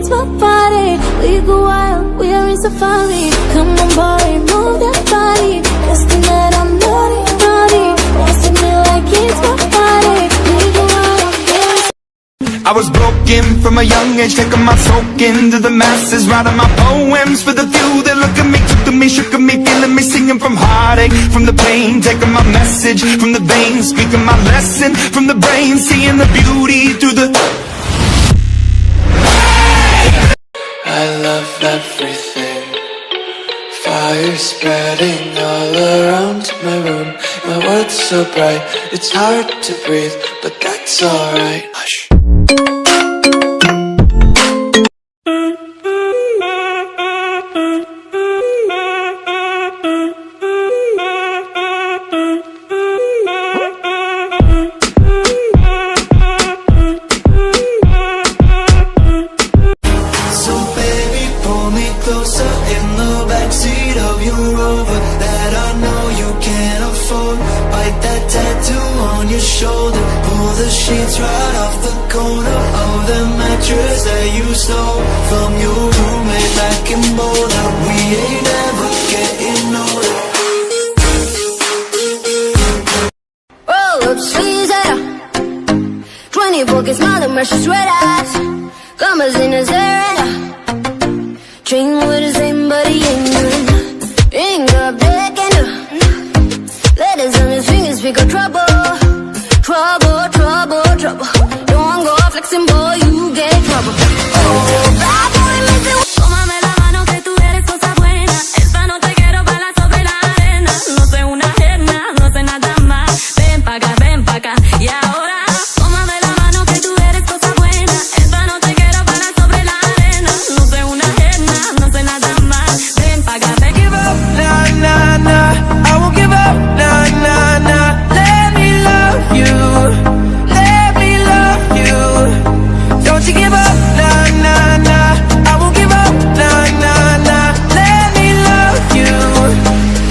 it's my body. We go wild, we are in safari. Come on boy, move that body. Just tonight I'm naughty, naughty. Dancing me like it's my body. We go wild, I was broken from a young age, taking my soak into the masses, writing my poems for the few that look at me, took to me, shook at me, feeling me, singing from heartache, from the pain, taking my message from the veins, speaking my lesson from the brain, seeing the beauty through the... I love everything. Fire spreading all around my room. My world's so bright, it's hard to breathe, but that's alright. Hush. Sheets right off the corner of the mattress that you stole from your roommate back in Boulder. We ain't ever getting older. roll up sleeves and 24 karat smile and precious red eyes. Commas in his hair and dream with the same buddy in ring up deck and letters on his fingers speak of trouble. Trouble, trouble, trouble. Don't go flexing, boy, you get trouble. Oh, bad boy, missing. Tómame la mano que tú eres cosa buena. Esta noche quiero bailar sobre la arena. No soy una jerna, no sé nada más. Ven pa' acá, y ahora. Tómame la mano que tú eres cosa buena. Esta noche quiero bailar sobre la arena. No soy una jerna, no sé nada más. Ven pa' acá, ven. Give up, nah, nah, nah. I won't give up, nah, nah, nah. Let me love you. Let me love you. Don't you give up, nah, nah, nah. I won't give up, nah, nah, nah. Let me love you.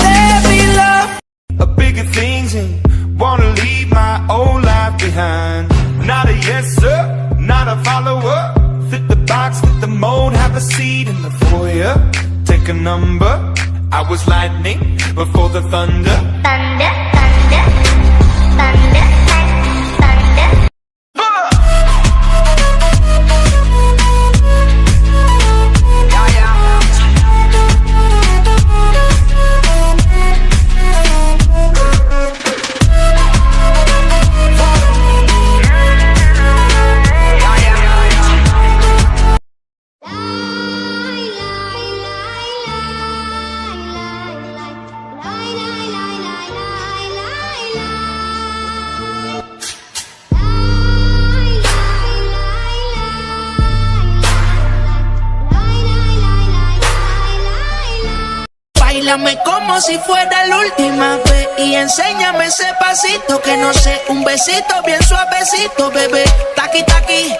Let me love. Bigger things and wanna leave my old life behind. Not a yes sir, not a follower. Fit the box, fit the mold, have a seat in the foyer. Take a number. I was lightning before the thunder. Thunder, thunder, thunder, thunder. Báilame como si fuera la última vez y enséñame ese pasito que no sé, un besito bien suavecito, bebé. Taqui, taqui,